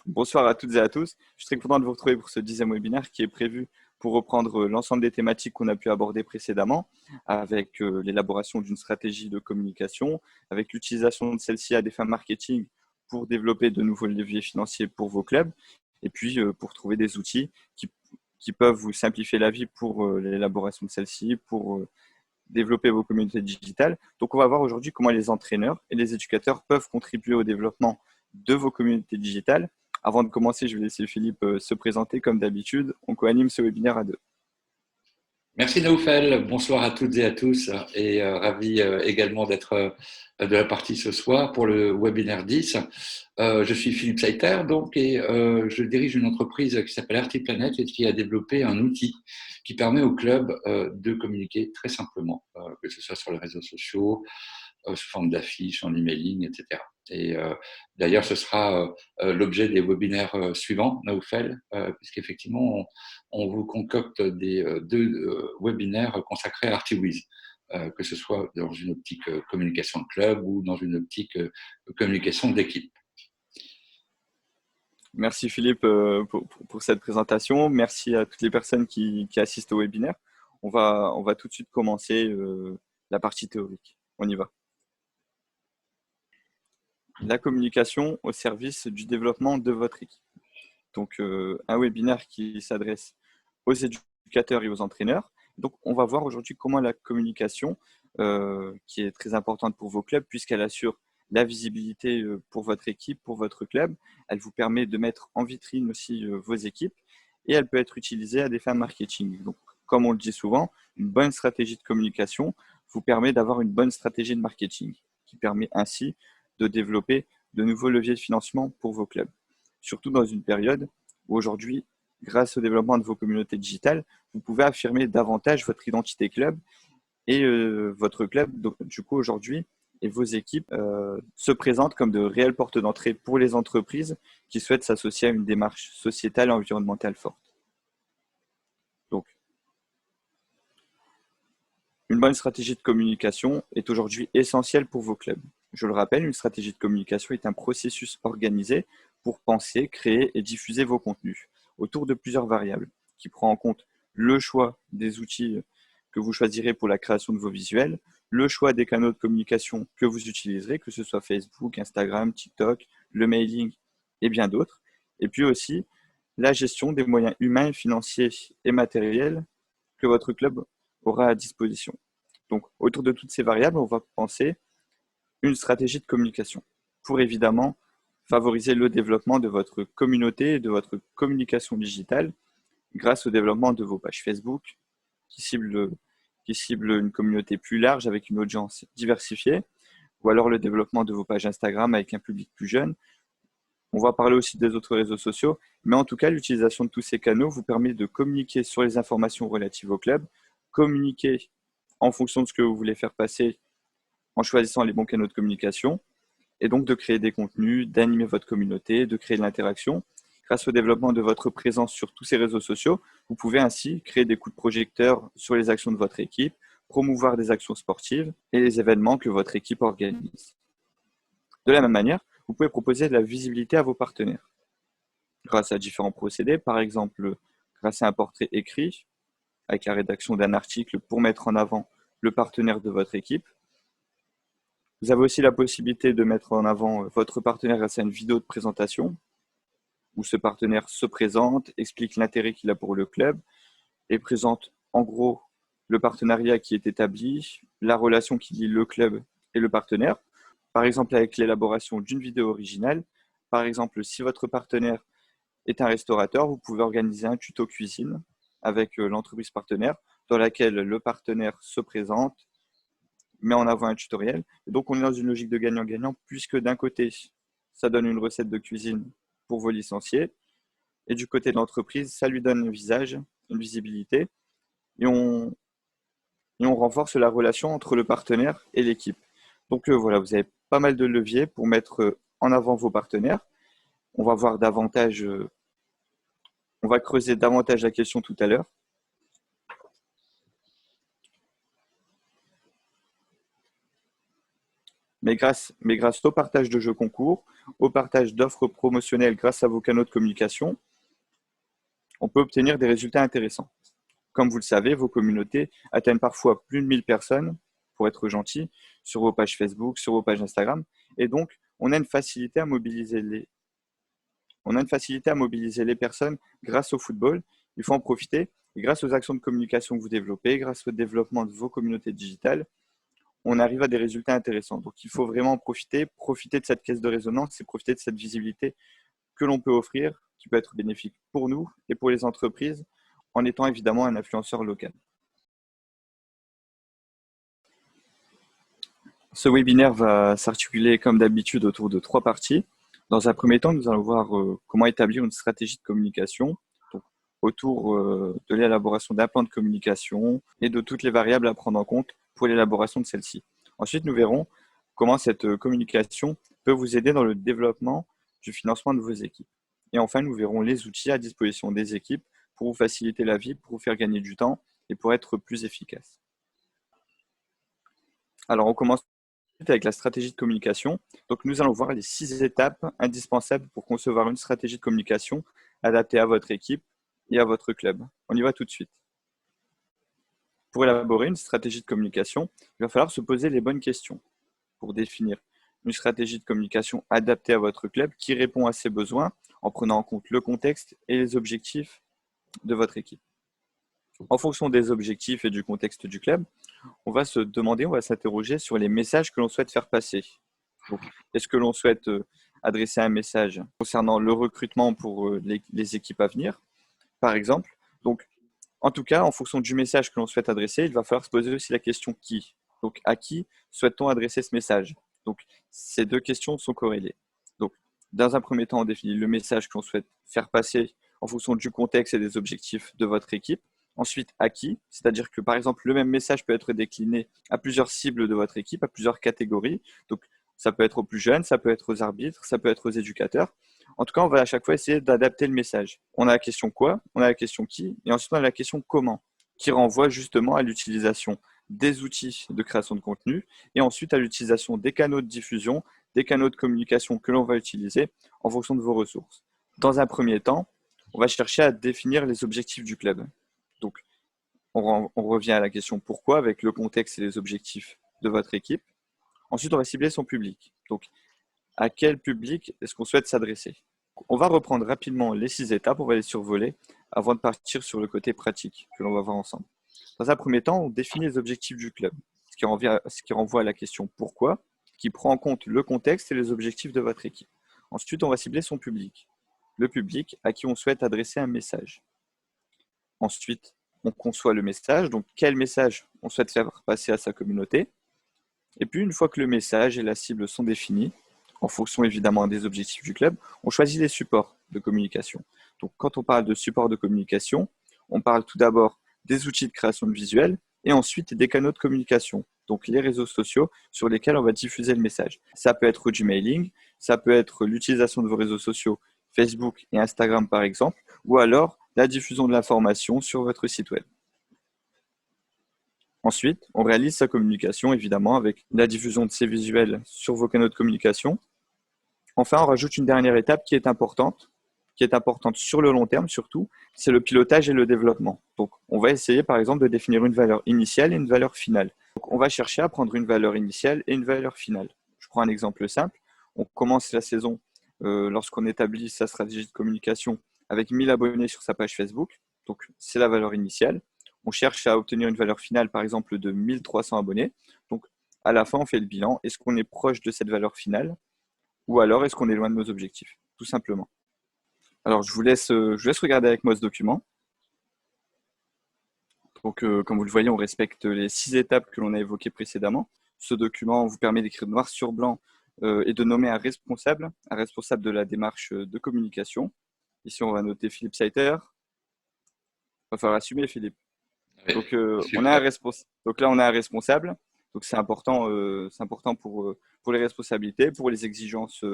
Bonsoir à toutes et à tous. Je suis très content de vous retrouver pour ce 10e webinaire qui est prévu pour reprendre l'ensemble des thématiques qu'on a pu aborder précédemment, avec l'élaboration d'une stratégie de communication, avec l'utilisation de celle-ci à des fins marketing pour développer de nouveaux leviers financiers pour vos clubs, et puis pour trouver des outils qui peuvent vous simplifier la vie pour l'élaboration de celle-ci, pour développer vos communautés digitales. Donc, on va voir aujourd'hui comment les entraîneurs et les éducateurs peuvent contribuer au développement de vos communautés digitales. Avant de commencer, je vais laisser Philippe se présenter comme d'habitude. On co-anime ce webinaire à deux. Merci Naoufel, bonsoir à toutes et à tous et ravi également d'être de la partie ce soir pour le webinaire 10. Je suis Philippe Saiter donc, et je dirige une entreprise qui s'appelle ArtiPlanet et qui a développé un outil qui permet au club de communiquer très simplement, que ce soit sur les réseaux sociaux, sous forme d'affiches, en emailing, etc. Et d'ailleurs, ce sera l'objet des webinaires suivants, Naoufel, puisqu'effectivement, on vous concocte deux webinaires consacrés à ArtiWiz, que ce soit dans une optique communication de club ou dans une optique communication d'équipe. Merci Philippe pour cette présentation. Merci à toutes les personnes qui assistent au webinaire. On va tout de suite commencer la partie théorique. On y va. La communication au service du développement de votre équipe. Donc, un webinaire qui s'adresse aux éducateurs et aux entraîneurs. Donc, on va voir aujourd'hui comment la communication, qui est très importante pour vos clubs, puisqu'elle assure la visibilité pour votre équipe, pour votre club. Elle vous permet de mettre en vitrine aussi vos équipes et elle peut être utilisée à des fins marketing. Donc, comme on le dit souvent, une bonne stratégie de communication vous permet d'avoir une bonne stratégie de marketing qui permet ainsi de développer de nouveaux leviers de financement pour vos clubs. Surtout dans une période où aujourd'hui, grâce au développement de vos communautés digitales, vous pouvez affirmer davantage votre identité club et votre club, donc, du coup, aujourd'hui, et vos équipes se présentent comme de réelles portes d'entrée pour les entreprises qui souhaitent s'associer à une démarche sociétale et environnementale forte. Donc, une bonne stratégie de communication est aujourd'hui essentielle pour vos clubs. Je le rappelle, une stratégie de communication est un processus organisé pour penser, créer et diffuser vos contenus autour de plusieurs variables qui prend en compte le choix des outils que vous choisirez pour la création de vos visuels, le choix des canaux de communication que vous utiliserez, que ce soit Facebook, Instagram, TikTok, le mailing et bien d'autres, et puis aussi la gestion des moyens humains, financiers et matériels que votre club aura à disposition. Donc, autour de toutes ces variables, on va penser une stratégie de communication pour évidemment favoriser le développement de votre communauté et de votre communication digitale grâce au développement de vos pages Facebook qui ciblent une communauté plus large avec une audience diversifiée, ou alors le développement de vos pages Instagram avec un public plus jeune. On va parler aussi des autres réseaux sociaux, mais en tout cas, l'utilisation de tous ces canaux vous permet de communiquer sur les informations relatives au club, communiquer en fonction de ce que vous voulez faire passer en choisissant les bons canaux de communication, et donc de créer des contenus, d'animer votre communauté, de créer de l'interaction. Grâce au développement de votre présence sur tous ces réseaux sociaux, vous pouvez ainsi créer des coups de projecteur sur les actions de votre équipe, promouvoir des actions sportives et les événements que votre équipe organise. De la même manière, vous pouvez proposer de la visibilité à vos partenaires grâce à différents procédés, par exemple grâce à un portrait écrit avec la rédaction d'un article pour mettre en avant le partenaire de votre équipe. Vous avez aussi la possibilité de mettre en avant votre partenaire grâce à une vidéo de présentation où ce partenaire se présente, explique l'intérêt qu'il a pour le club et présente en gros le partenariat qui est établi, la relation qui lie le club et le partenaire, par exemple avec l'élaboration d'une vidéo originale. Par exemple, si votre partenaire est un restaurateur, vous pouvez organiser un tuto cuisine avec l'entreprise partenaire dans laquelle le partenaire se présente, met en avant un tutoriel. Et donc, on est dans une logique de gagnant-gagnant puisque d'un côté, ça donne une recette de cuisine pour vos licenciés et du côté de l'entreprise, ça lui donne un visage, une visibilité et on renforce la relation entre le partenaire et l'équipe. Donc voilà, vous avez pas mal de leviers pour mettre en avant vos partenaires. On va voir davantage, on va creuser davantage la question tout à l'heure. mais grâce au partage de jeux concours, au partage d'offres promotionnelles grâce à vos canaux de communication, on peut obtenir des résultats intéressants. Comme vous le savez, vos communautés atteignent parfois plus de 1000 personnes, pour être gentil, sur vos pages Facebook, sur vos pages Instagram. Et donc, on a une facilité à mobiliser les personnes grâce au football. Il faut en profiter. Et grâce aux actions de communication que vous développez, grâce au développement de vos communautés digitales, on arrive à des résultats intéressants. Donc, il faut vraiment en profiter de cette caisse de résonance et profiter de cette visibilité que l'on peut offrir, qui peut être bénéfique pour nous et pour les entreprises, en étant évidemment un influenceur local. Ce webinaire va s'articuler comme d'habitude autour de 3 parties. Dans un premier temps, nous allons voir comment établir une stratégie de communication, donc, autour de l'élaboration d'un plan de communication et de toutes les variables à prendre en compte pour l'élaboration de celle-ci. Ensuite, nous verrons comment cette communication peut vous aider dans le développement du financement de vos équipes. Et enfin, nous verrons les outils à disposition des équipes pour vous faciliter la vie, pour vous faire gagner du temps et pour être plus efficace. Alors, on commence avec la stratégie de communication. Donc, nous allons voir les 6 étapes indispensables pour concevoir une stratégie de communication adaptée à votre équipe et à votre club. On y va tout de suite. Pour élaborer une stratégie de communication, il va falloir se poser les bonnes questions pour définir une stratégie de communication adaptée à votre club qui répond à ses besoins en prenant en compte le contexte et les objectifs de votre équipe. En fonction des objectifs et du contexte du club, on va s'interroger sur les messages que l'on souhaite faire passer. Est-ce que l'on souhaite adresser un message concernant le recrutement pour les équipes à venir, par exemple? Donc, en tout cas, en fonction du message que l'on souhaite adresser, il va falloir se poser aussi la question qui. Donc, à qui souhaite-t-on adresser ce message? Donc, ces 2 questions sont corrélées. Donc, dans un premier temps, on définit le message que l'on souhaite faire passer en fonction du contexte et des objectifs de votre équipe. Ensuite, à qui? C'est-à-dire que, par exemple, le même message peut être décliné à plusieurs cibles de votre équipe, à plusieurs catégories. Donc, ça peut être aux plus jeunes, ça peut être aux arbitres, ça peut être aux éducateurs. En tout cas, on va à chaque fois essayer d'adapter le message. On a la question quoi, on a la question qui, et ensuite on a la question comment, qui renvoie justement à l'utilisation des outils de création de contenu et ensuite à l'utilisation des canaux de diffusion, des canaux de communication que l'on va utiliser en fonction de vos ressources. Dans un premier temps, on va chercher à définir les objectifs du club. Donc, on revient à la question pourquoi avec le contexte et les objectifs de votre équipe. Ensuite, on va cibler son public. Donc, à quel public est-ce qu'on souhaite s'adresser? On va reprendre rapidement les 6 étapes, on va les survoler avant de partir sur le côté pratique que l'on va voir ensemble. Dans un premier temps, on définit les objectifs du club, ce qui renvoie à la question pourquoi, qui prend en compte le contexte et les objectifs de votre équipe. Ensuite, on va cibler son public, le public à qui on souhaite adresser un message. Ensuite, on conçoit le message, donc quel message on souhaite faire passer à sa communauté. Et puis, une fois que le message et la cible sont définis, en fonction évidemment des objectifs du club, on choisit les supports de communication. Donc, quand on parle de supports de communication, on parle tout d'abord des outils de création de visuels et ensuite des canaux de communication, donc les réseaux sociaux sur lesquels on va diffuser le message. Ça peut être du mailing, ça peut être l'utilisation de vos réseaux sociaux, Facebook et Instagram par exemple, ou alors la diffusion de l'information sur votre site web. Ensuite, on réalise sa communication, évidemment, avec la diffusion de ces visuels sur vos canaux de communication. Enfin, on rajoute une dernière étape qui est importante sur le long terme surtout, c'est le pilotage et le développement. Donc, on va essayer, par exemple, de définir une valeur initiale et une valeur finale. Donc, on va chercher à prendre une valeur initiale et une valeur finale. Je prends un exemple simple. On commence la saison lorsqu'on établit sa stratégie de communication avec 1000 abonnés sur sa page Facebook. Donc, c'est la valeur initiale. On cherche à obtenir une valeur finale, par exemple, de 1300 abonnés. Donc, à la fin, on fait le bilan. Est-ce qu'on est proche de cette valeur finale ou alors est-ce qu'on est loin de nos objectifs, tout simplement. Alors, je vous laisse regarder avec moi ce document. Donc, comme vous le voyez, on respecte les 6 étapes que l'on a évoquées précédemment. Ce document vous permet d'écrire noir sur blanc et de nommer un responsable de la démarche de communication. Ici, on va noter Philippe Seiter. Il va falloir assumer, Philippe. Oui, Donc, donc là, on a un responsable. Donc, c'est important pour les responsabilités, pour les exigences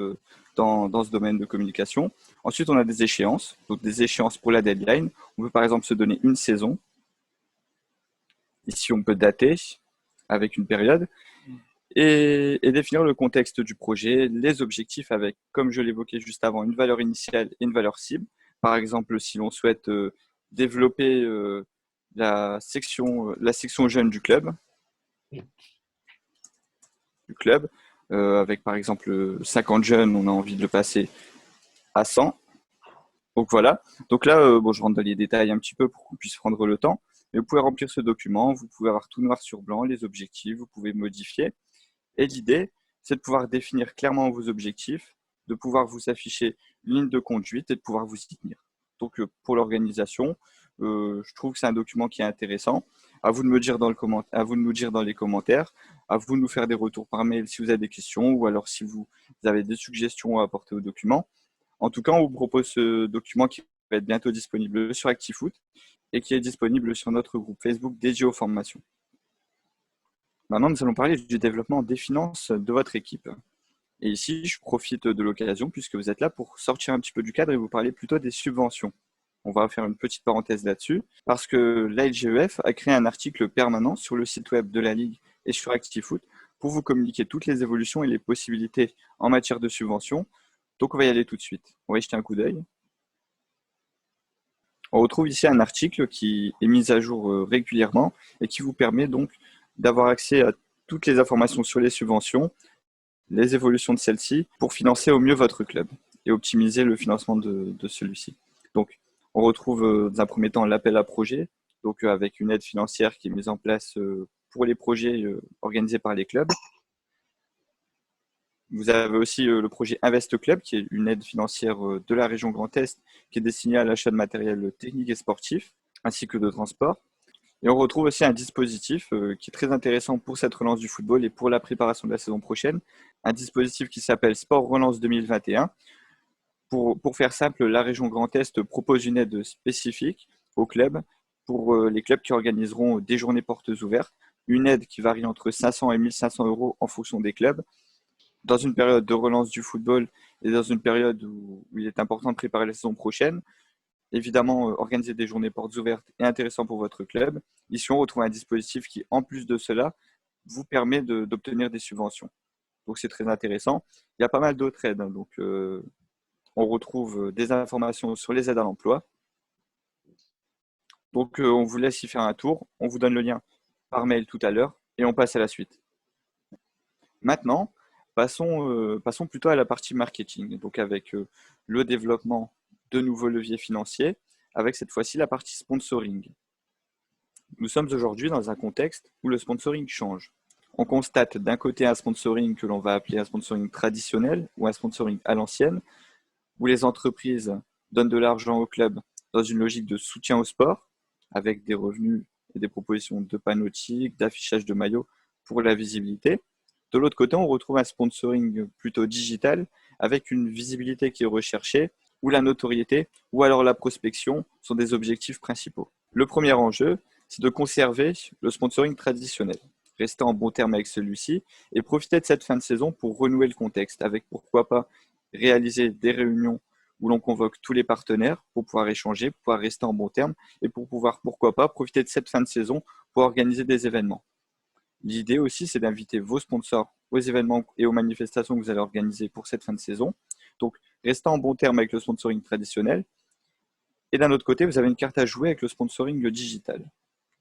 dans ce domaine de communication. Ensuite, on a des échéances. Donc, des échéances pour la deadline. On peut par exemple se donner une saison. Ici, on peut dater avec une période. et définir le contexte du projet, les objectifs avec, comme je l'évoquais juste avant, une valeur initiale et une valeur cible. Par exemple, si l'on souhaite développer la section jeune du club avec par exemple 50 jeunes, on a envie de le passer à 100. Donc voilà. Donc là, bon, je rentre dans les détails un petit peu pour qu'on puisse prendre le temps. Mais vous pouvez remplir ce document, vous pouvez avoir tout noir sur blanc, les objectifs, vous pouvez modifier. Et l'idée, c'est de pouvoir définir clairement vos objectifs, de pouvoir vous afficher une ligne de conduite et de pouvoir vous y tenir. Donc pour l'organisation, je trouve que c'est un document qui est intéressant. À vous de me dire à vous de nous dire dans les commentaires, à vous de nous faire des retours par mail si vous avez des questions ou alors si vous avez des suggestions à apporter au document. En tout cas, on vous propose ce document qui va être bientôt disponible sur ActiFoot et qui est disponible sur notre groupe Facebook dédié aux formations. Maintenant, nous allons parler du développement des finances de votre équipe. Et ici, je profite de l'occasion, puisque vous êtes là, pour sortir un petit peu du cadre et vous parler plutôt des subventions. On va faire une petite parenthèse là-dessus, parce que l'ALGEF a créé un article permanent sur le site web de la Ligue et sur ActiFoot pour vous communiquer toutes les évolutions et les possibilités en matière de subventions. Donc, on va y aller tout de suite. On va y jeter un coup d'œil. On retrouve ici un article qui est mis à jour régulièrement et qui vous permet donc d'avoir accès à toutes les informations sur les subventions, les évolutions de celles-ci, pour financer au mieux votre club et optimiser le financement de celui-ci. Donc, on retrouve dans un premier temps l'appel à projet, donc avec une aide financière qui est mise en place pour les projets organisés par les clubs. Vous avez aussi le projet Invest Club, qui est une aide financière de la région Grand Est, qui est destinée à l'achat de matériel technique et sportif, ainsi que de transport. Et on retrouve aussi un dispositif qui est très intéressant pour cette relance du football et pour la préparation de la saison prochaine, un dispositif qui s'appelle Sport Relance 2021. Pour faire simple, la région Grand Est propose une aide spécifique aux clubs pour les clubs qui organiseront des journées portes ouvertes, une aide qui varie entre 500 et 1500 euros en fonction des clubs. Dans une période de relance du football et dans une période où il est important de préparer la saison prochaine, évidemment, organiser des journées portes ouvertes est intéressant pour votre club. Ici, on retrouve un dispositif qui, en plus de cela, vous permet d'obtenir des subventions. Donc, c'est très intéressant. Il y a pas mal d'autres aides. Donc, on retrouve des informations sur les aides à l'emploi. Donc, on vous laisse y faire un tour. On vous donne le lien par mail tout à l'heure et on passe à la suite. Maintenant, passons plutôt à la partie marketing, donc avec le développement de nouveaux leviers financiers, avec cette fois-ci la partie sponsoring. Nous sommes aujourd'hui dans un contexte où le sponsoring change. On constate d'un côté un sponsoring que l'on va appeler un sponsoring traditionnel ou un sponsoring à l'ancienne, où les entreprises donnent de l'argent au club dans une logique de soutien au sport, avec des revenus et des propositions de panneaux nautiques, d'affichage de maillots pour la visibilité. De l'autre côté, on retrouve un sponsoring plutôt digital, avec une visibilité qui est recherchée, où la notoriété ou alors la prospection sont des objectifs principaux. Le premier enjeu, c'est de conserver le sponsoring traditionnel, rester en bon terme avec celui-ci et profiter de cette fin de saison pour renouer le contexte, avec pourquoi pas réaliser des réunions où l'on convoque tous les partenaires pour pouvoir échanger, pour pouvoir rester en bon terme et pour pouvoir, pourquoi pas, profiter de cette fin de saison pour organiser des événements. L'idée aussi, c'est d'inviter vos sponsors aux événements et aux manifestations que vous allez organiser pour cette fin de saison. Donc, restez en bon terme avec le sponsoring traditionnel. Et d'un autre côté, vous avez une carte à jouer avec le sponsoring digital,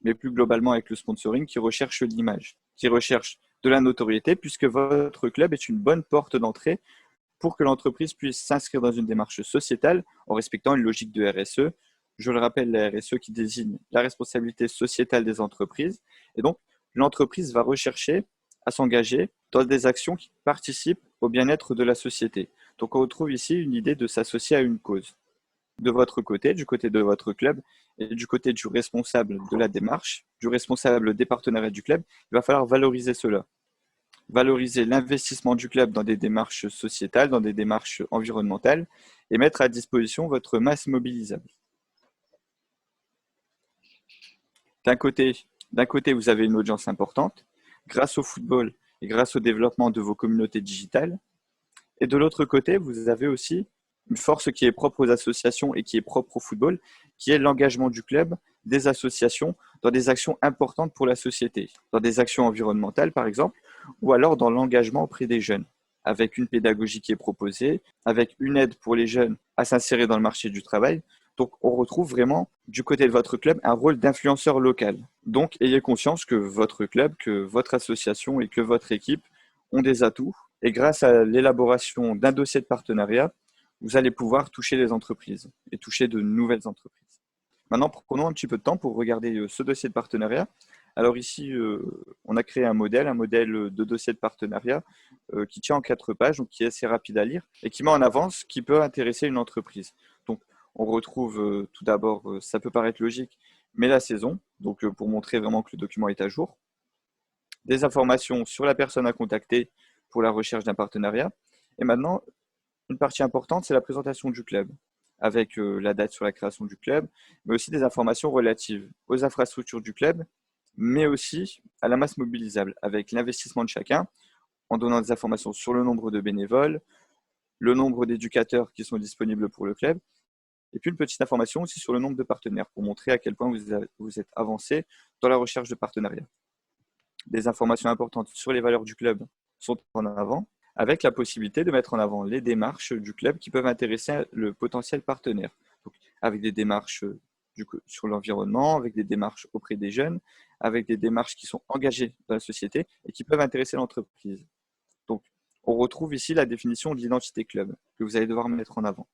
mais plus globalement avec le sponsoring qui recherche l'image, qui recherche de la notoriété, puisque votre club est une bonne porte d'entrée pour que l'entreprise puisse s'inscrire dans une démarche sociétale en respectant une logique de RSE. Je le rappelle, la RSE qui désigne la responsabilité sociétale des entreprises. Et donc, l'entreprise va rechercher à s'engager dans des actions qui participent au bien-être de la société. Donc, on retrouve ici une idée de s'associer à une cause. De votre côté, du côté de votre club et du côté du responsable de la démarche, du responsable des partenariats du club, il va falloir valoriser cela. Valoriser l'investissement du club dans des démarches sociétales, dans des démarches environnementales et mettre à disposition votre masse mobilisable. D'un côté, vous avez une audience importante grâce au football et grâce au développement de vos communautés digitales. Et de l'autre côté, vous avez aussi une force qui est propre aux associations et qui est propre au football, qui est l'engagement du club, des associations, dans des actions importantes pour la société. Dans des actions environnementales, par exemple, ou alors dans l'engagement auprès des jeunes, avec une pédagogie qui est proposée, avec une aide pour les jeunes à s'insérer dans le marché du travail. Donc, on retrouve vraiment du côté de votre club un rôle d'influenceur local. Donc, ayez conscience que votre club, que votre association et que votre équipe ont des atouts. Et grâce à l'élaboration d'un dossier de partenariat, vous allez pouvoir toucher les entreprises et toucher de nouvelles entreprises. Maintenant, prenons un petit peu de temps pour regarder ce dossier de partenariat. Alors ici, on a créé un modèle de dossier de partenariat qui tient en 4 pages, donc qui est assez rapide à lire et qui met en avant ce qui peut intéresser une entreprise. Donc, on retrouve tout d'abord, ça peut paraître logique, mais la saison, donc pour montrer vraiment que le document est à jour. Des informations sur la personne à contacter pour la recherche d'un partenariat. Et maintenant, une partie importante, c'est la présentation du club, avec la date sur la création du club, mais aussi des informations relatives aux infrastructures du club, mais aussi à la masse mobilisable, avec l'investissement de chacun, en donnant des informations sur le nombre de bénévoles, le nombre d'éducateurs qui sont disponibles pour le club, et puis une petite information aussi sur le nombre de partenaires, pour montrer à quel point vous êtes avancé dans la recherche de partenariats. Des informations importantes sur les valeurs du club sont en avant, avec la possibilité de mettre en avant les démarches du club qui peuvent intéresser le potentiel partenaire. Donc, avec des démarches sur l'environnement, avec des démarches auprès des jeunes, avec des démarches qui sont engagées dans la société et qui peuvent intéresser l'entreprise. Donc, on retrouve ici la définition de l'identité club que vous allez devoir mettre en avant.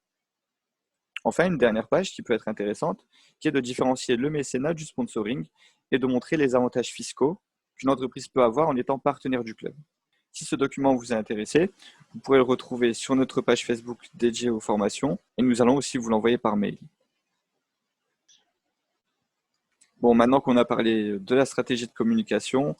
Enfin, une dernière page qui peut être intéressante, qui est de différencier le mécénat du sponsoring et de montrer les avantages fiscaux qu'une entreprise peut avoir en étant partenaire du club. Si ce document vous a intéressé, vous pourrez le retrouver sur notre page Facebook dédiée aux formations et nous allons aussi vous l'envoyer par mail. Bon, maintenant qu'on a parlé de la stratégie de communication,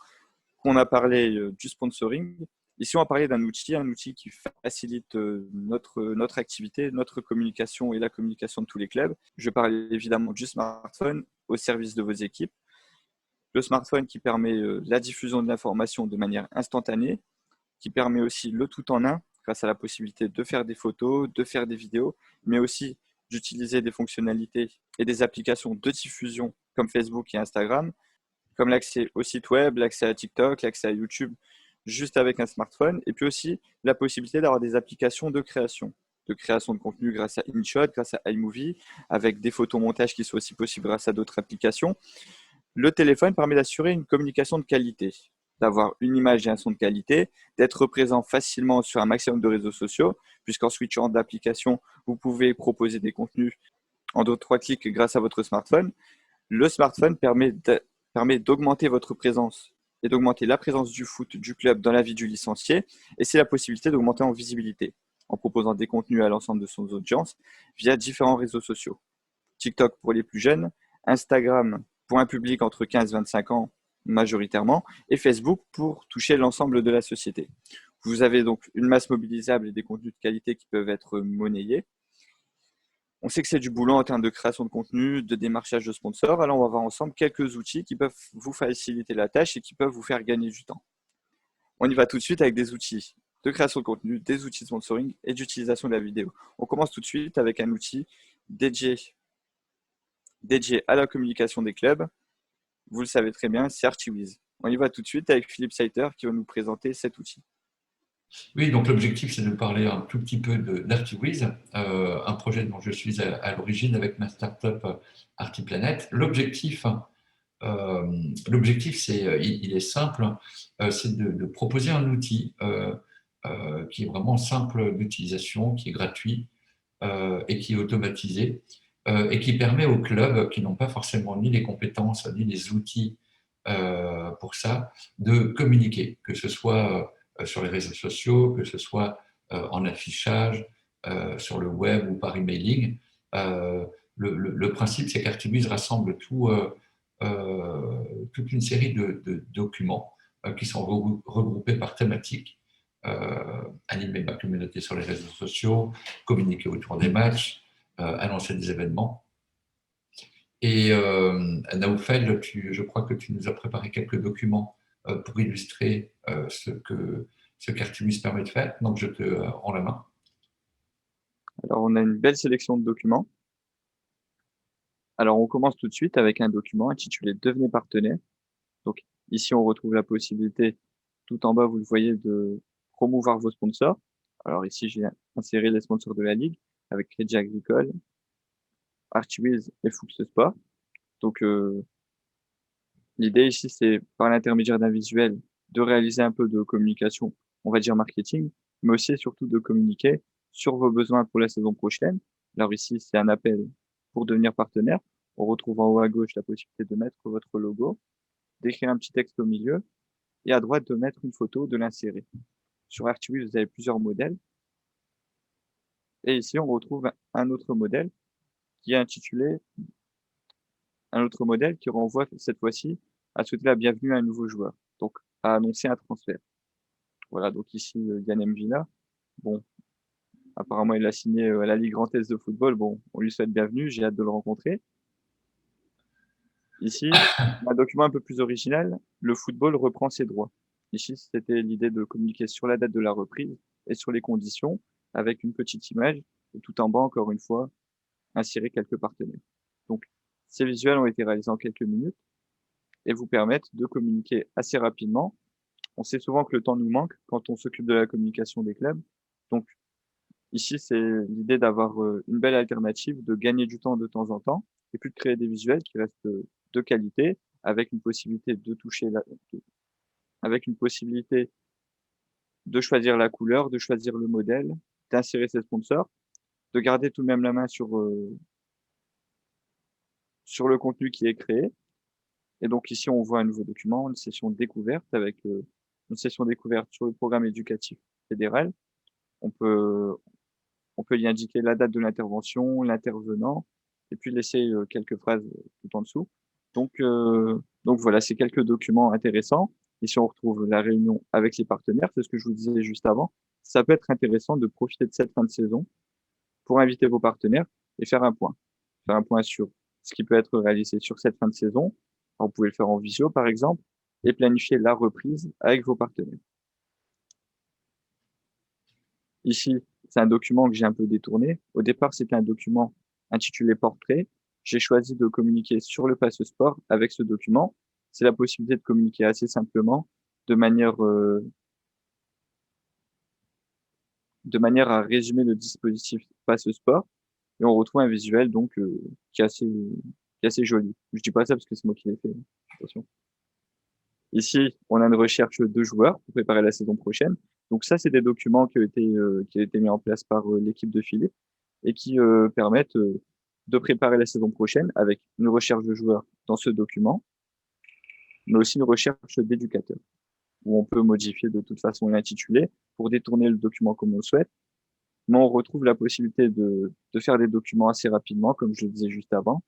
qu'on a parlé du sponsoring, ici on va parler d'un outil qui facilite notre activité, notre communication et la communication de tous les clubs. Je parle évidemment du smartphone au service de vos équipes. Le smartphone qui permet la diffusion de l'information de manière instantanée, qui permet aussi le tout en un, grâce à la possibilité de faire des photos, de faire des vidéos, mais aussi d'utiliser des fonctionnalités et des applications de diffusion comme Facebook et Instagram, comme l'accès au site web, l'accès à TikTok, l'accès à YouTube, juste avec un smartphone, et puis aussi la possibilité d'avoir des applications de création de contenu grâce à InShot, grâce à iMovie, avec des photomontages qui sont aussi possibles grâce à d'autres applications. Le téléphone permet d'assurer une communication de qualité, d'avoir une image et un son de qualité, d'être présent facilement sur un maximum de réseaux sociaux, puisqu'en switchant d'application, vous pouvez proposer des contenus en 2-3 clics grâce à votre smartphone. Le smartphone permet d'augmenter votre présence et d'augmenter la présence du foot du club dans la vie du licencié, et c'est la possibilité d'augmenter en visibilité, en proposant des contenus à l'ensemble de son audience via différents réseaux sociaux. TikTok pour les plus jeunes, Instagram pour un public entre 15 et 25 ans majoritairement, et Facebook pour toucher l'ensemble de la société. Vous avez donc une masse mobilisable et des contenus de qualité qui peuvent être monnayés. On sait que c'est du boulot en termes de création de contenu, de démarchage de sponsors. Alors, on va voir ensemble quelques outils qui peuvent vous faciliter la tâche et qui peuvent vous faire gagner du temps. On y va tout de suite avec des outils de création de contenu, des outils de sponsoring et d'utilisation de la vidéo. On commence tout de suite avec un outil dédié à la communication des clubs. Vous le savez très bien, c'est Archiwiz. On y va tout de suite avec Philippe Seiter qui va nous présenter cet outil. Oui, donc l'objectif, c'est de parler un tout petit peu d'Artiwiz, un projet dont je suis à l'origine avec ma startup Artiplanet. L'objectif, il est simple, c'est de proposer un outil qui est vraiment simple d'utilisation, qui est gratuit et qui est automatisé et qui permet aux clubs qui n'ont pas forcément ni les compétences ni les outils pour ça, de communiquer, que ce soit sur les réseaux sociaux, que ce soit en affichage, sur le web ou par emailing. Le principe, c'est qu'Artiwiz rassemble toute une série de documents qui sont regroupés par thématique. Animer ma communauté sur les réseaux sociaux, communiquer autour des matchs, annoncer des événements. Et Naoufel, je crois que tu nous as préparé quelques documents pour illustrer ce qu'Artiwiz permet de faire. Donc, je te rends la main. Alors, on a une belle sélection de documents. Alors, on commence tout de suite avec un document intitulé « Devenez partenaire ». Donc, ici, on retrouve la possibilité tout en bas, vous le voyez, de promouvoir vos sponsors. Alors ici, j'ai inséré les sponsors de la Ligue avec Crédit Agricole, Archwiz et Fuchs Sport. Donc, l'idée ici, c'est par l'intermédiaire d'un visuel de réaliser un peu de communication, on va dire marketing, mais aussi et surtout de communiquer sur vos besoins pour la saison prochaine. Alors ici, c'est un appel pour devenir partenaire. On retrouve en haut à gauche la possibilité de mettre votre logo, d'écrire un petit texte au milieu et à droite de mettre une photo, de l'insérer. Sur Archwheel, vous avez plusieurs modèles. Et ici, on retrouve un autre modèle qui est intitulé, un autre modèle qui renvoie cette fois-ci à souhaiter la bienvenue à un nouveau joueur. Donc, à annoncer un transfert. Voilà, donc ici, Yann M'Vila. Bon, apparemment, il a signé à la Ligue Grand Est de football. Bon, on lui souhaite bienvenue, j'ai hâte de le rencontrer. Ici, un document un peu plus original, le football reprend ses droits. Ici, c'était l'idée de communiquer sur la date de la reprise et sur les conditions, avec une petite image, et tout en bas, encore une fois, insérer quelques partenaires. Donc, ces visuels ont été réalisés en quelques minutes et vous permettent de communiquer assez rapidement. On sait souvent que le temps nous manque quand on s'occupe de la communication des clubs. Donc, ici, c'est l'idée d'avoir une belle alternative, de gagner du temps en temps, et puis de créer des visuels qui restent de qualité, avec une possibilité de toucher avec une possibilité de choisir la couleur, de choisir le modèle, d'insérer ses sponsors, de garder tout de même la main sur le contenu qui est créé. Et donc ici, on voit un nouveau document, une session découverte avec une session découverte sur le programme éducatif fédéral. On peut, on peut y indiquer la date de l'intervention, l'intervenant, et puis laisser quelques phrases tout en dessous. Donc voilà, c'est quelques documents intéressants. Ici, on retrouve la réunion avec les partenaires, c'est ce que je vous disais juste avant. Ça peut être intéressant de profiter de cette fin de saison pour inviter vos partenaires et faire un point. Faire un point sur ce qui peut être réalisé sur cette fin de saison. Alors, vous pouvez le faire en visio, par exemple, et planifier la reprise avec vos partenaires. Ici, c'est un document que j'ai un peu détourné. Au départ, c'était un document intitulé Portrait. J'ai choisi de communiquer sur le Passe Sport avec ce document. C'est la possibilité de communiquer assez simplement, de manière, euh, de manière à résumer le dispositif Passe Sport. Et on retrouve un visuel donc qui est assez joli. Je dis pas ça parce que c'est moi qui l'ai fait. Attention. Ici, on a une recherche de joueurs pour préparer la saison prochaine. Donc ça, c'est des documents qui ont été mis en place par l'équipe de Philippe et qui permettent de préparer la saison prochaine avec une recherche de joueurs dans ce document, mais aussi une recherche d'éducateurs, où on peut modifier de toute façon l'intitulé pour détourner le document comme on le souhaite. Mais on retrouve la possibilité de faire des documents assez rapidement, comme je le disais juste avant.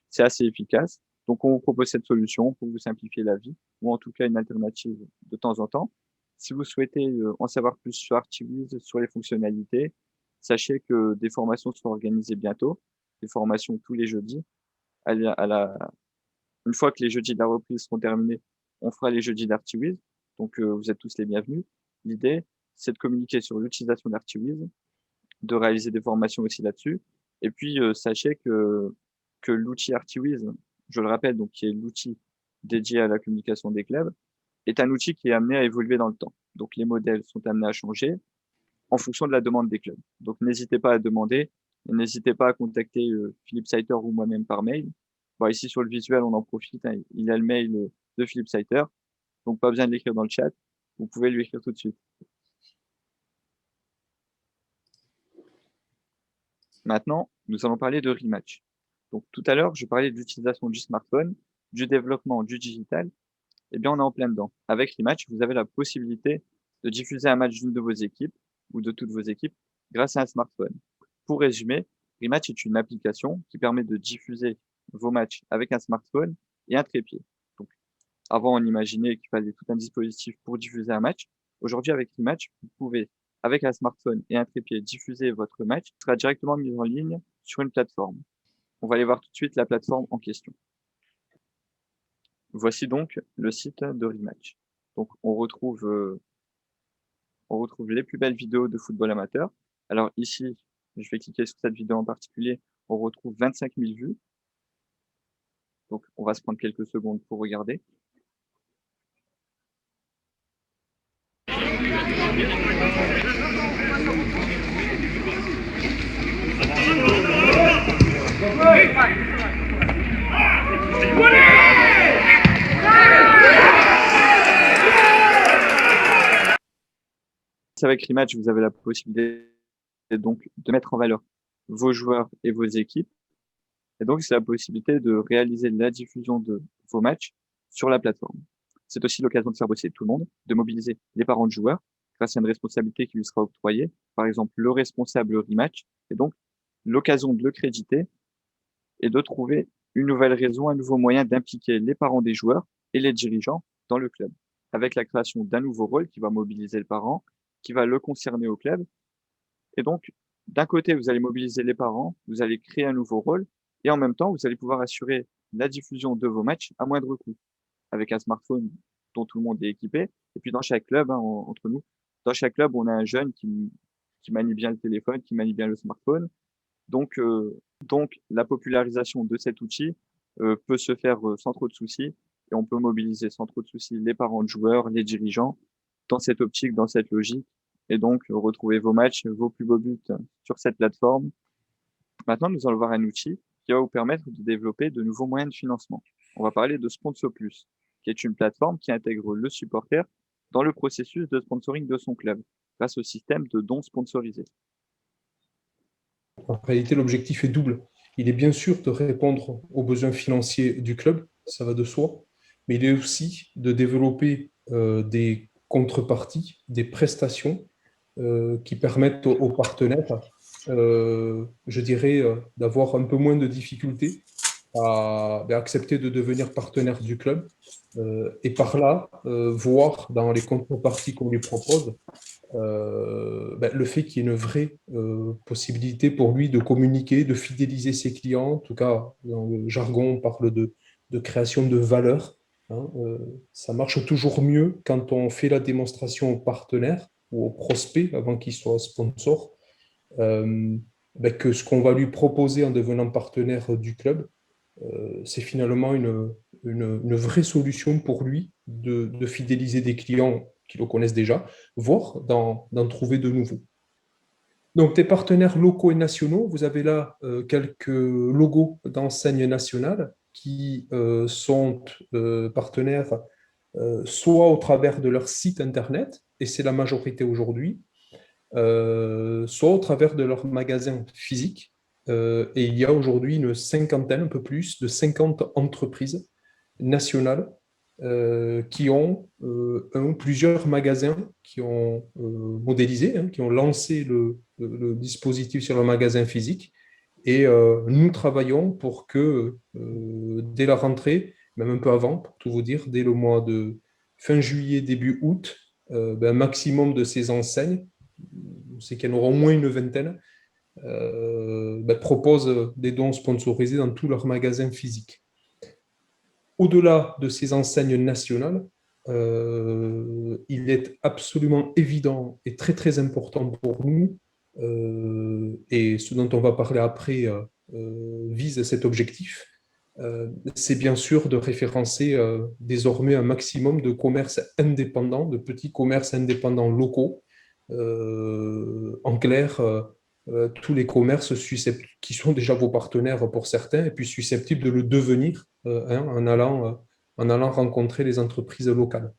C'est assez efficace. Donc, on vous propose cette solution pour vous simplifier la vie, ou en tout cas une alternative de temps en temps. Si vous souhaitez en savoir plus sur Artiviz, sur les fonctionnalités, sachez que des formations seront organisées bientôt, des formations tous les jeudis. Une fois que les jeudis de la reprise seront terminés, on fera les jeudis d'Artiviz. Donc, vous êtes tous les bienvenus. L'idée, c'est de communiquer sur l'utilisation d'Artiviz, de réaliser des formations aussi là-dessus. Et puis, sachez que l'outil Artiwiz, je le rappelle, donc qui est l'outil dédié à la communication des clubs, est un outil qui est amené à évoluer dans le temps. Donc, les modèles sont amenés à changer en fonction de la demande des clubs. Donc, n'hésitez pas à demander, n'hésitez pas à contacter Philippe Saiter ou moi-même par mail. Bon, ici, sur le visuel, on en profite, hein, il y a le mail de Philippe Saiter, donc pas besoin de l'écrire dans le chat, vous pouvez lui écrire tout de suite. Maintenant, nous allons parler de rematch. Donc, tout à l'heure, je parlais de l'utilisation du smartphone, du développement du digital. Eh bien, on est en plein dedans. Avec rematch, vous avez la possibilité de diffuser un match d'une de vos équipes ou de toutes vos équipes grâce à un smartphone. Pour résumer, rematch est une application qui permet de diffuser vos matchs avec un smartphone et un trépied. Donc, avant, on imaginait qu'il fallait tout un dispositif pour diffuser un match. Aujourd'hui, avec rematch, vous pouvez avec un smartphone et un trépied, diffuser votre match, qui sera directement mis en ligne sur une plateforme. On va aller voir tout de suite la plateforme en question. Voici donc le site de Rematch. Donc on retrouve les plus belles vidéos de football amateur. Alors ici, je vais cliquer sur cette vidéo en particulier, on retrouve 25 000 vues. Donc on va se prendre quelques secondes pour regarder. Avec Rematch, vous avez la possibilité donc de mettre en valeur vos joueurs et vos équipes. Et donc, c'est la possibilité de réaliser la diffusion de vos matchs sur la plateforme. C'est aussi l'occasion de faire bosser tout le monde, de mobiliser les parents de joueurs grâce à une responsabilité qui lui sera octroyée, par exemple le responsable Rematch, et donc l'occasion de le créditer et de trouver une nouvelle raison, un nouveau moyen d'impliquer les parents des joueurs et les dirigeants dans le club, avec la création d'un nouveau rôle qui va mobiliser le parent, qui va le concerner au club. Et donc, d'un côté, vous allez mobiliser les parents, vous allez créer un nouveau rôle, et en même temps, vous allez pouvoir assurer la diffusion de vos matchs à moindre coût, avec un smartphone dont tout le monde est équipé. Et puis dans chaque club, hein, entre nous, dans chaque club, on a un jeune qui manie bien le téléphone, qui manie bien le smartphone. Donc la popularisation de cet outil peut se faire sans trop de soucis, et on peut mobiliser sans trop de soucis les parents de joueurs, les dirigeants, dans cette optique, dans cette logique, et donc retrouver vos matchs, vos plus beaux buts sur cette plateforme. Maintenant, nous allons voir un outil qui va vous permettre de développer de nouveaux moyens de financement. On va parler de Sponsor Plus, qui est une plateforme qui intègre le supporter dans le processus de sponsoring de son club, grâce au système de dons sponsorisés. En réalité, l'objectif est double. Il est bien sûr de répondre aux besoins financiers du club, ça va de soi, mais il est aussi de développer des contreparties, des prestations qui permettent aux partenaires, je dirais, d'avoir un peu moins de difficultés à accepter de devenir partenaire du club et par là, voir dans les contreparties qu'on lui propose le fait qu'il y ait une vraie possibilité pour lui de communiquer, de fidéliser ses clients. En tout cas, dans le jargon, on parle de création de valeur. Hein, ça marche toujours mieux quand on fait la démonstration aux partenaires ou aux prospects avant qu'ils soient sponsors, que ce qu'on va lui proposer en devenant partenaire du club, c'est finalement une vraie solution pour lui de fidéliser des clients qui le connaissent déjà, voire d'en trouver de nouveaux. Donc, des partenaires locaux et nationaux, vous avez là quelques logos d'enseignes nationales qui sont partenaires soit au travers de leur site internet, et c'est la majorité aujourd'hui, soit au travers de leur magasin physique. Et il y a aujourd'hui une cinquantaine, un peu plus, de 50 entreprises nationales qui ont plusieurs magasins qui ont modélisé, hein, qui ont lancé le dispositif sur le magasin physique. Et nous travaillons pour que dès la rentrée, même un peu avant, pour tout vous dire, dès le mois de fin juillet, début août, un maximum de ces enseignes, c'est qu'il y en aura au moins une vingtaine, proposent des dons sponsorisés dans tous leurs magasins physiques. Au-delà de ces enseignes nationales, il est absolument évident et très très important pour nous, et ce dont on va parler après vise cet objectif, c'est bien sûr de référencer désormais un maximum de commerces indépendants, de petits commerces indépendants locaux. En clair, tous les commerces qui sont déjà vos partenaires pour certains et puis susceptibles de le devenir en allant rencontrer les entreprises locales.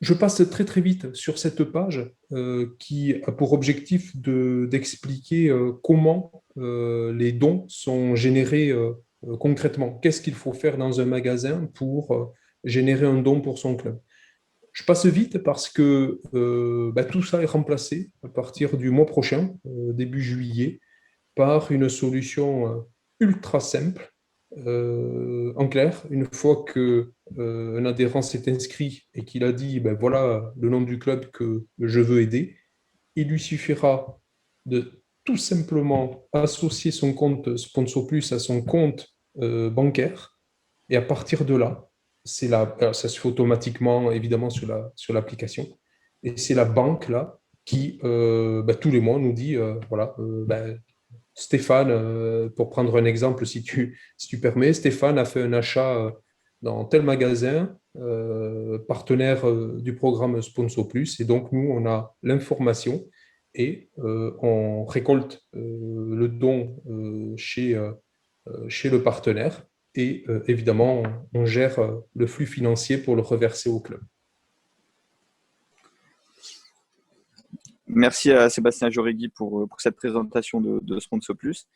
Je passe très très vite sur cette page qui a pour objectif d'expliquer comment les dons sont générés concrètement. Qu'est-ce qu'il faut faire dans un magasin pour générer un don pour son club? Je passe vite parce que tout ça est remplacé à partir du mois prochain, début juillet, par une solution ultra simple. En clair, une fois qu'un adhérent s'est inscrit et qu'il a dit voilà le nom du club que je veux aider, il lui suffira de tout simplement associer son compte Sponsor Plus à son compte bancaire, et à partir de là, ça se fait automatiquement évidemment sur l'application, et c'est la banque là qui tous les mois nous dit Stéphane, pour prendre un exemple, si tu permets, Stéphane a fait un achat dans tel magasin, partenaire du programme Sponsor Plus. Et donc, nous, on a l'information et on récolte le don chez le partenaire. Et évidemment, on gère le flux financier pour le reverser au club. Merci à Sébastien Joregui pour cette présentation de Sponsor Plus.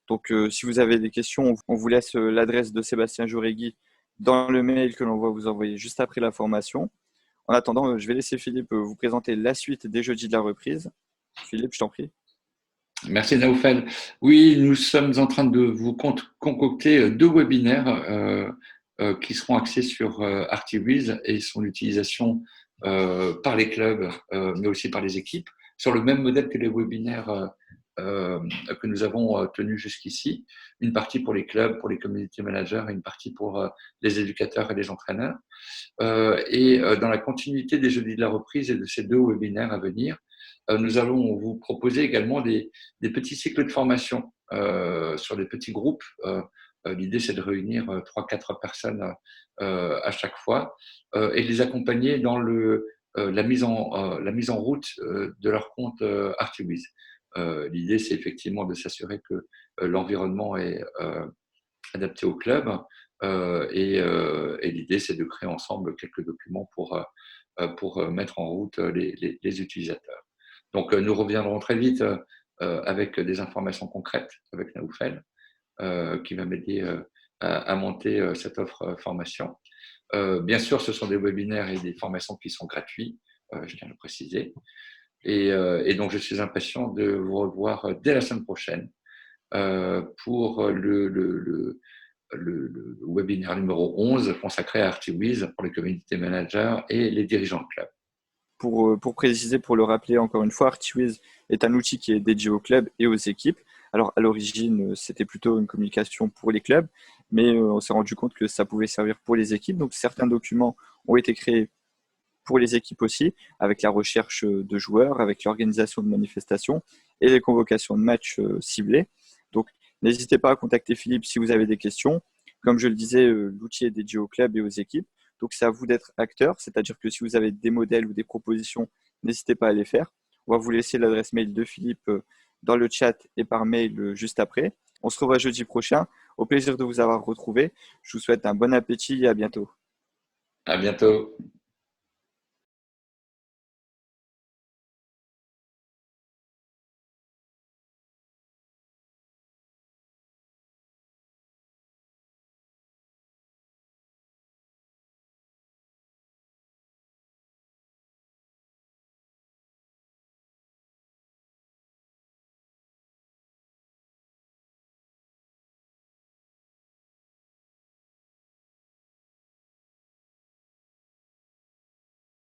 Donc, si vous avez des questions, on vous laisse l'adresse de Sébastien Joregui dans le mail que l'on va vous envoyer juste après la formation. En attendant, je vais laisser Philippe vous présenter la suite des jeudis de la reprise. Philippe, je t'en prie. Merci Naoufel. Oui, nous sommes en train de vous concocter 2 webinaires qui seront axés sur ArtiWiz et son utilisation par les clubs, mais aussi par les équipes, sur le même modèle que les webinaires que nous avons tenus jusqu'ici. Une partie pour les clubs, pour les community managers, et une partie pour les éducateurs et les entraîneurs. Dans la continuité des jeudis de la reprise et de ces 2 webinaires à venir, nous allons vous proposer également des petits cycles de formation sur des petits groupes. L'idée, c'est de réunir 3-4 personnes à chaque fois et de les accompagner dans la mise en route de leur compte ArtiWiz. L'idée, c'est effectivement de s'assurer que l'environnement est adapté au club et l'idée, c'est de créer ensemble quelques documents pour mettre en route les utilisateurs. Donc, nous reviendrons très vite avec des informations concrètes avec Naoufel, qui va m'aider à monter cette offre formation. Bien sûr, ce sont des webinaires et des formations qui sont gratuits, je tiens à le préciser. Et donc, je suis impatient de vous revoir dès la semaine prochaine pour le webinaire numéro 11 consacré à ArtiWiz pour les community managers et les dirigeants de club. Pour préciser, pour le rappeler encore une fois, ArtiWiz est un outil qui est dédié aux clubs et aux équipes. Alors, à l'origine, c'était plutôt une communication pour les clubs, mais on s'est rendu compte que ça pouvait servir pour les équipes. Donc, certains documents ont été créés pour les équipes aussi, avec la recherche de joueurs, avec l'organisation de manifestations et les convocations de matchs ciblés. Donc, n'hésitez pas à contacter Philippe si vous avez des questions. Comme je le disais, l'outil est dédié aux clubs et aux équipes. Donc, c'est à vous d'être acteur, c'est-à-dire que si vous avez des modèles ou des propositions, n'hésitez pas à les faire. On va vous laisser l'adresse mail de Philippe dans le chat et par mail juste après. On se revoit jeudi prochain. Au plaisir de vous avoir retrouvé. Je vous souhaite un bon appétit et à bientôt. À bientôt.